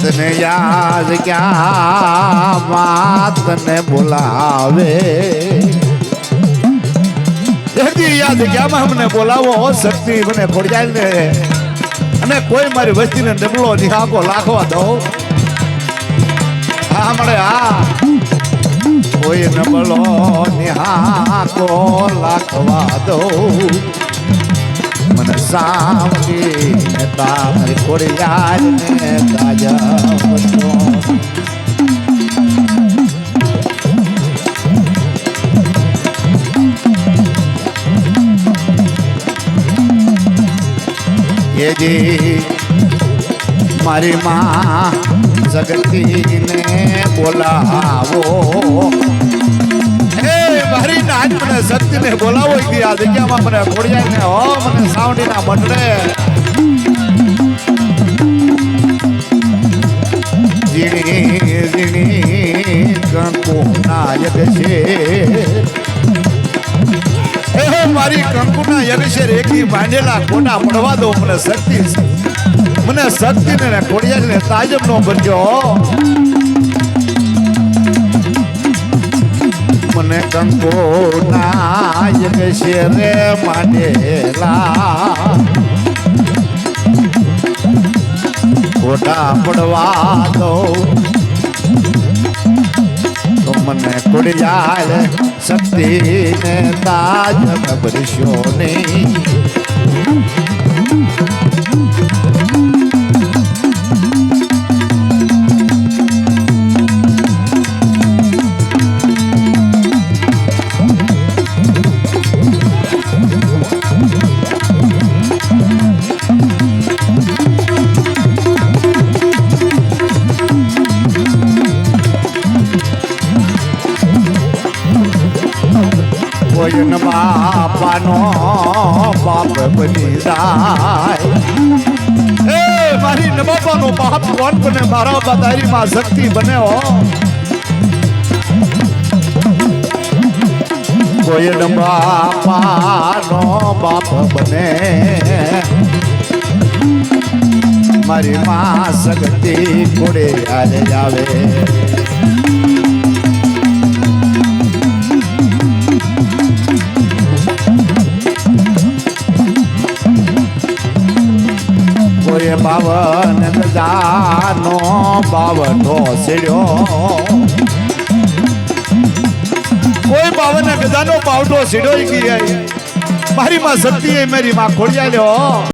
तने याद क्या मात ने बुलावे याद क्या में हमने बोलावो शक्ति મને ખોડિયાલ ને અને કોઈ મારી વસ્તીને ડબલો નિહાકો લાખવા દો હા મળે હા કોઈ ડબલો નિહાકો લાખવા દો મને સાવલી ને તારી ખોડિયાલ ને તાજા બચો ये जी मारी माँ जगती ने बोलावो मारी नाच मने शक्ति ने बोलावो आ जग्या में मने खोड़िया ने हो मने सावडी ना मंडळे जीणी जीणी कंकु नायक छे मारी कंकुना यज्ञ रेखी बांधेला कोटा पड़वा दो મને શક્તિ ને ખોડિયાલ ને તાજબ નો બનજો મને કંકુના યજ્ઞ રે માંડેલા કોટા પડવા દો મને ખોડિયાલ શક્તિ ને તાજ ભરશો નહીં કોઈ બાપાનો બાપ બની જાય મારી ન બાપાનો બાપ કોણ બને મારા બતારી માં શક્તિ બને હો કોઈ ન બાપાનો બાપ બને મારી માં શક્તિ કોડે આલે જાવે બાવન ગજાનો બાવઠો સીડ્યો કોઈ 52 ગજાનો બાવઠો સીડ્યો મારી માં શક્તિ મારી માં ખોડિયાલ